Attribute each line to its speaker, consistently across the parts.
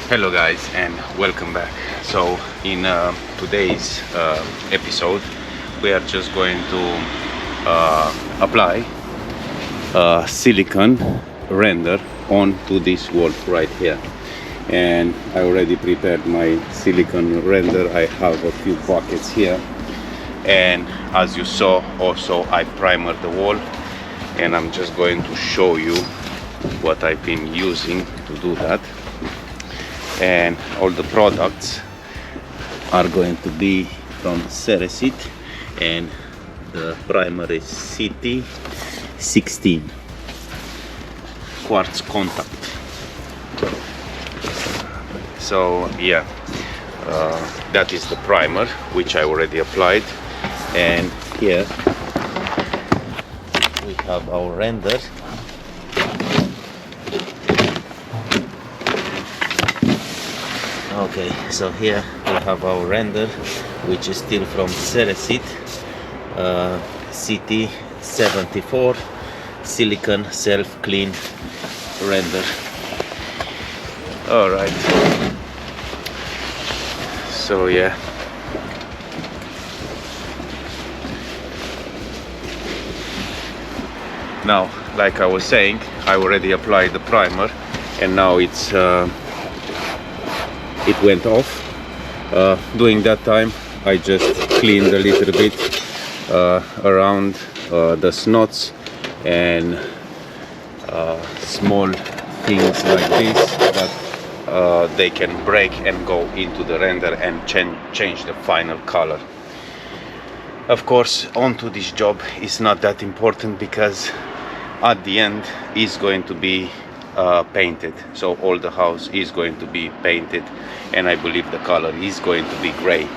Speaker 1: Hello guys and welcome back. So in today's episode we are just going to apply silicone render onto this wall right here, and I already prepared my silicone render. I have a few buckets here, and as you saw also I primered the wall, and I'm just going to show you what I've been using to do that. And all the products are going to be from Ceresit, and the primer is CT16 quartz contact. So yeah, that is the primer which I already applied, and here we have our render. Okay, so here we have our render, which is still from Ceresit, CT74 silicone self-clean render. Alright, so yeah, now like I was saying, I already applied the primer, and now it went off. During that time I just cleaned a little bit around the snots and small things like this that they can break and go into the render and change the final color. Of course, onto this job is not that important, because at the end is going to be painted, so all the house is going to be painted, and I believe the color is going to be gray,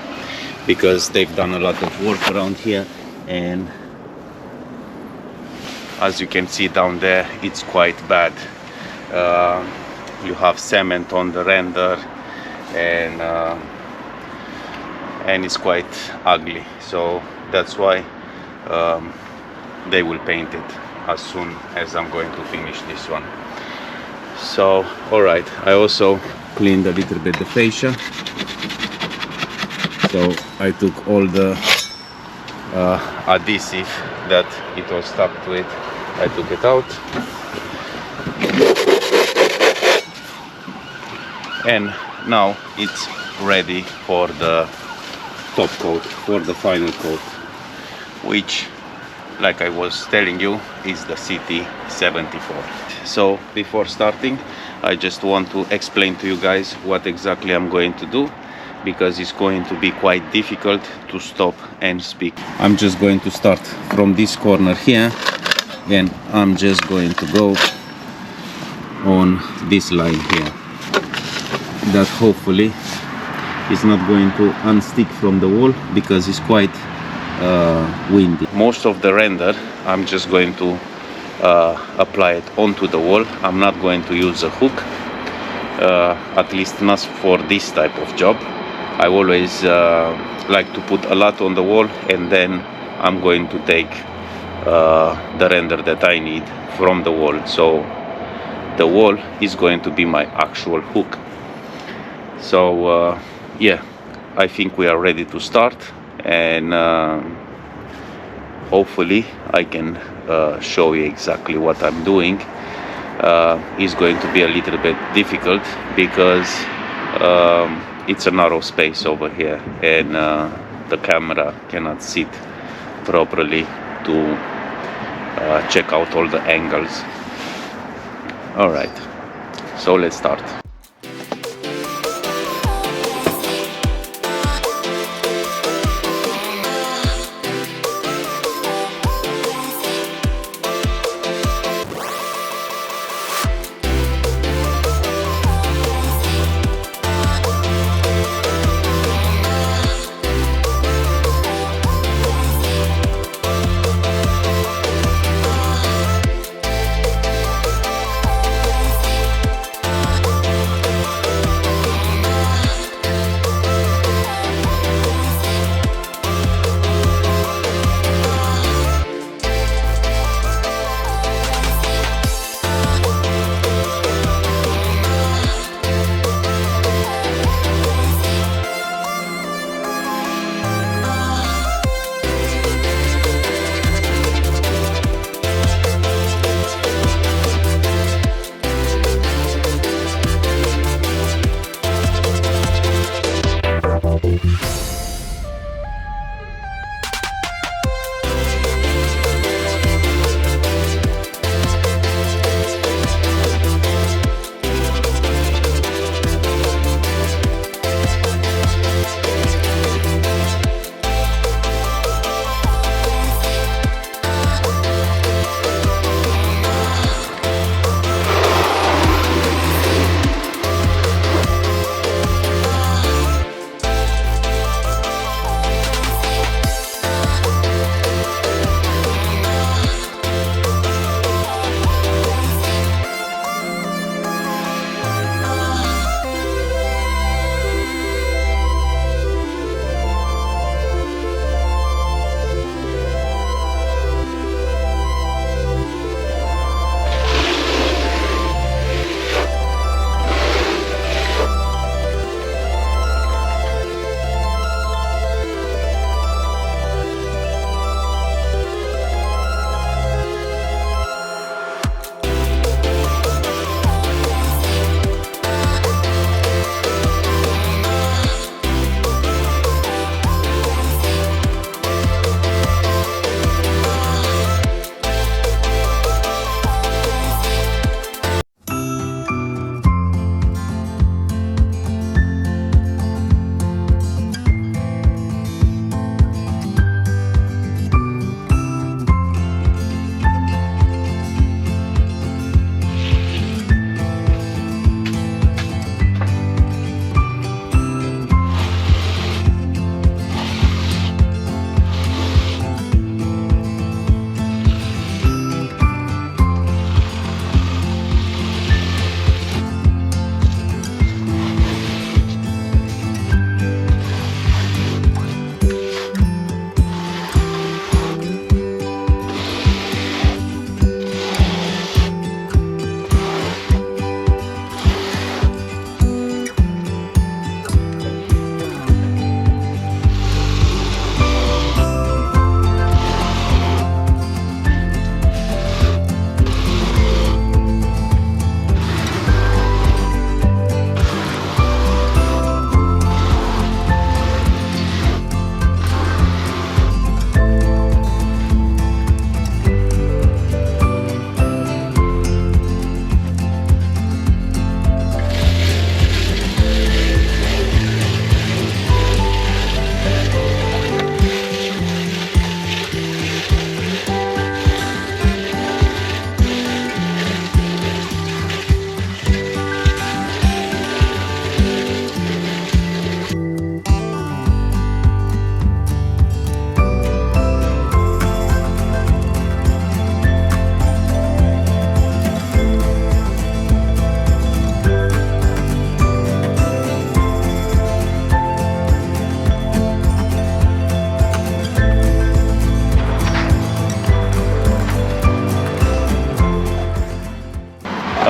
Speaker 1: because they've done a lot of work around here, and as you can see down there, it's quite bad. You have cement on the render, and it's quite ugly, so that's why they will paint it as soon as I'm going to finish this one. So alright, I also cleaned a little bit the fascia, so I took all the adhesive that it was stuck to it, I took it out, and now it's ready for the top coat, for the final coat, which, like I was telling you, is the CT74. So before starting, I just want to explain to you guys what exactly I'm going to do, because it's going to be quite difficult to stop and speak. I'm just going to start from this corner here, and I'm just going to go on this line here, that hopefully is not going to unstick from the wall, because it's quite windy. Most of the render I'm just going to apply it onto the wall. I'm not going to use a hook, at least not for this type of job. I always like to put a lot on the wall, and then I'm going to take the render that I need from the wall, so the wall is going to be my actual hook. So yeah, I think we are ready to start, and hopefully I can show you exactly what I'm doing. It's going to be a little bit difficult, because it's a narrow space over here, and the camera cannot sit properly to check out all the angles. Alright, so let's start.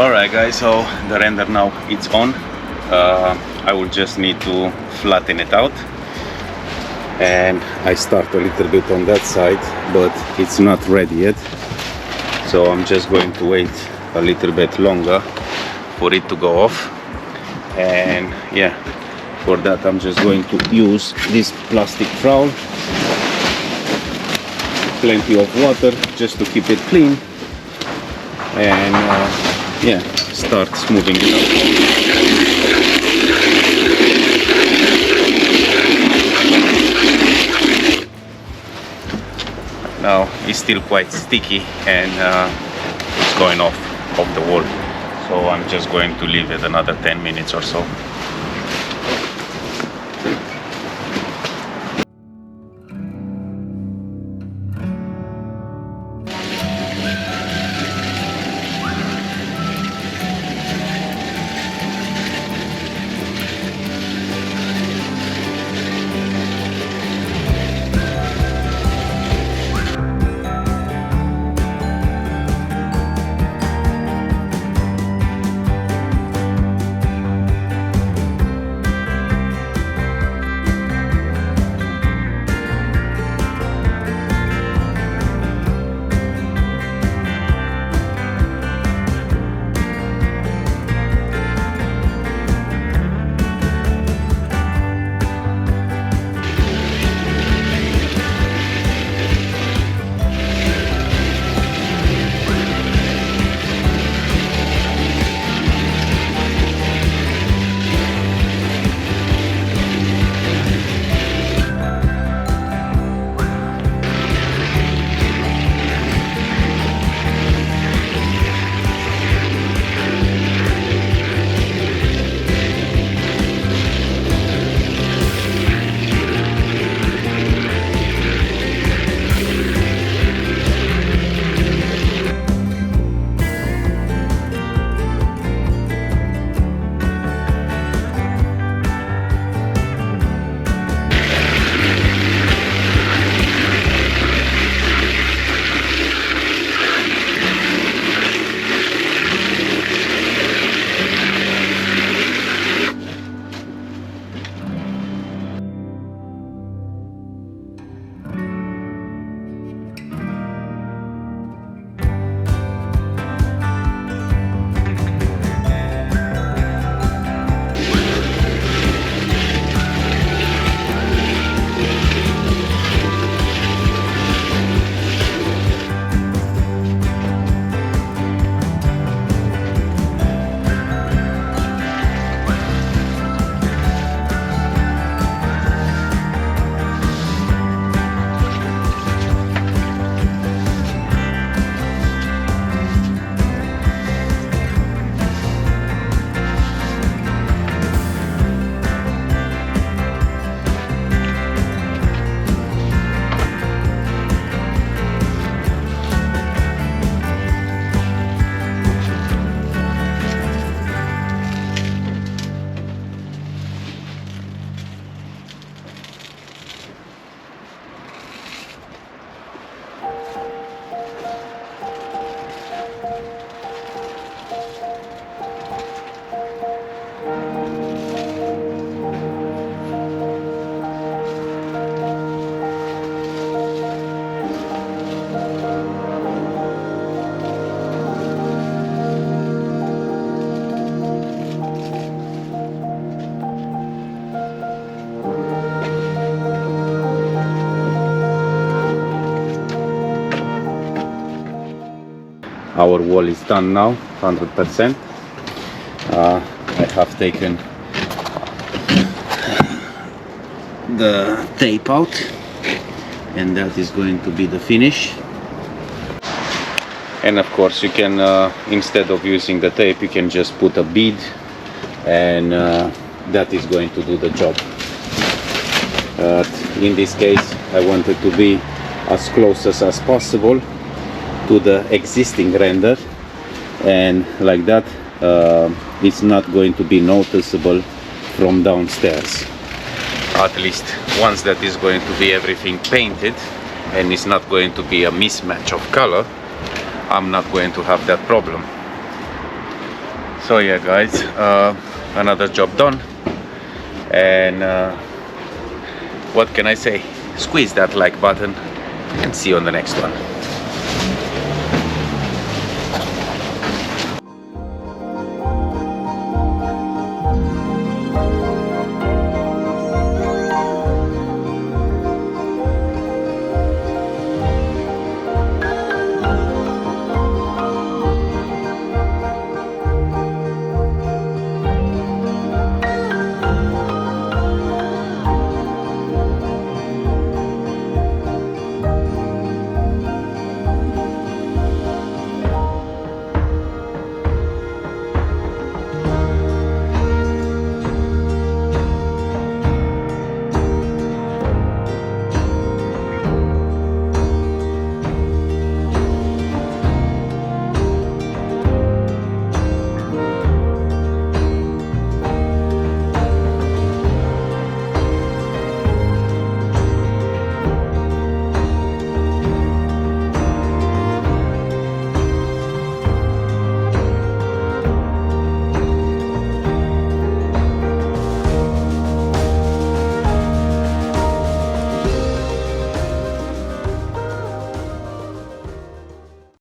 Speaker 1: Alright guys, so the render now it's on. I will just need to flatten it out, and I start a little bit on that side, but it's not ready yet, so I'm just going to wait a little bit longer for it to go off. And yeah, for that I'm just going to use this plastic trowel, plenty of water just to keep it clean, and yeah, start smoothing it out. Now it's still quite sticky, and it's going off the wall, so I'm just going to leave it another 10 minutes or so. Our wall is done now, 100%. I have taken the tape out, and that is going to be the finish. And of course you can, instead of using the tape, you can just put a bead, and that is going to do the job. In this case I wanted to be as close as possible to the existing render, and like that it's not going to be noticeable from downstairs. At least once that is going to be everything painted and it's not going to be a mismatch of color, I'm not going to have that problem. So yeah guys, another job done, and what can I say, squeeze that like button and see you on the next one.